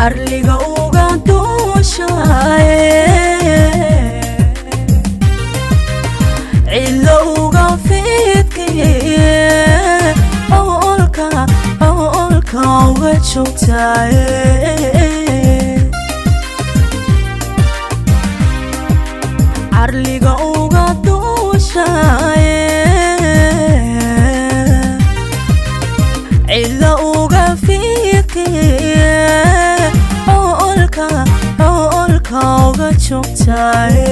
arliga uga duushaye cilo uga fidkaye olka uga joogtaye arliga uga duushaye cilo uga fidkaye olka uga joogtaye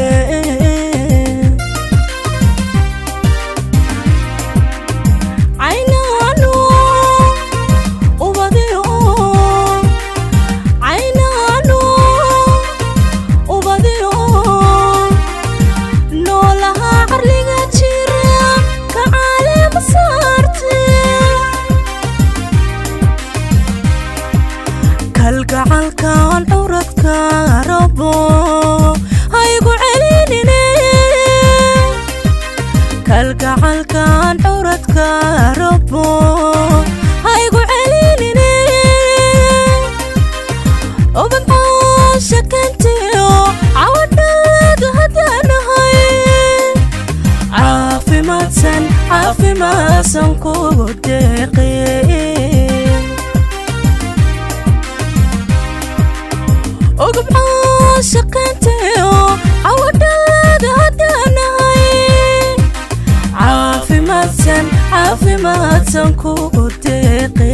kalgacalkan curadka rabo haygu celinine kalgacalkan curadka rabo haygu celinine obadcaasha kantiyo cawadhaad hadanahay caafimaadsan kugu deeqe shaqantayo cawadhaad hadanahay caafimaadsan kugu deeqe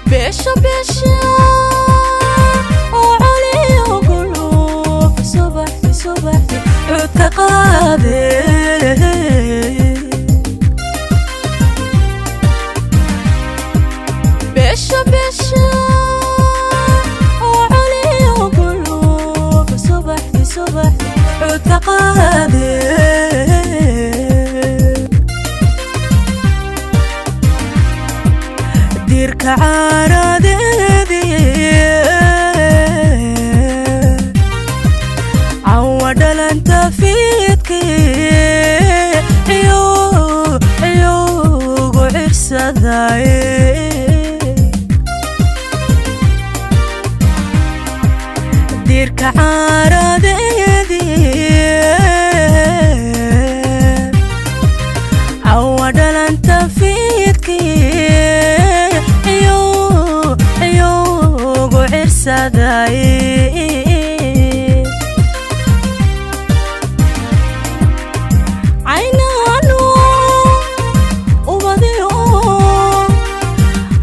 بيشا وعلي وقلوب صبحتي عتقادي بيشا وعلي وقلوب صبحتي عتقادي ديرك عارضي عودل انت فيدكي عيوق عرسداي ديرك عارضي عودل انت فيدكي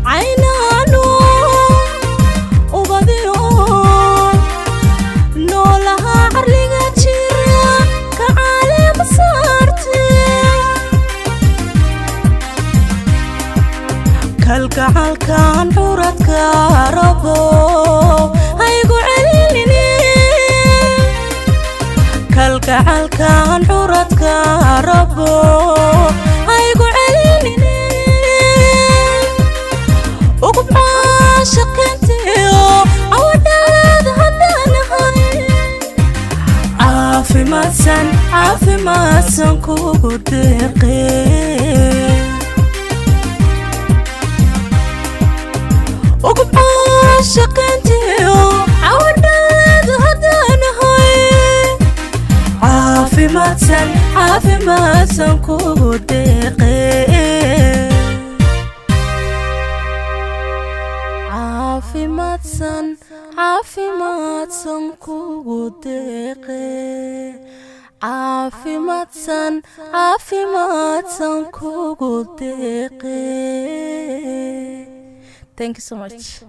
عينانو وبديو نولها عرليقا جيرا كعالم صارتي kalgacalkan curadka rabo haygu celinine kalgacalkan curadka rabo haygu celinine ugubcaasha kantiyo cawadhaad hadanahay caafimaadsan kugu deeqe shaqantiyo cawadhaad hadanahay caafimaadsan kugu deeqe caafimaadsan kugu deeqe caafimaadsan kugu deeqe. Thank you so much.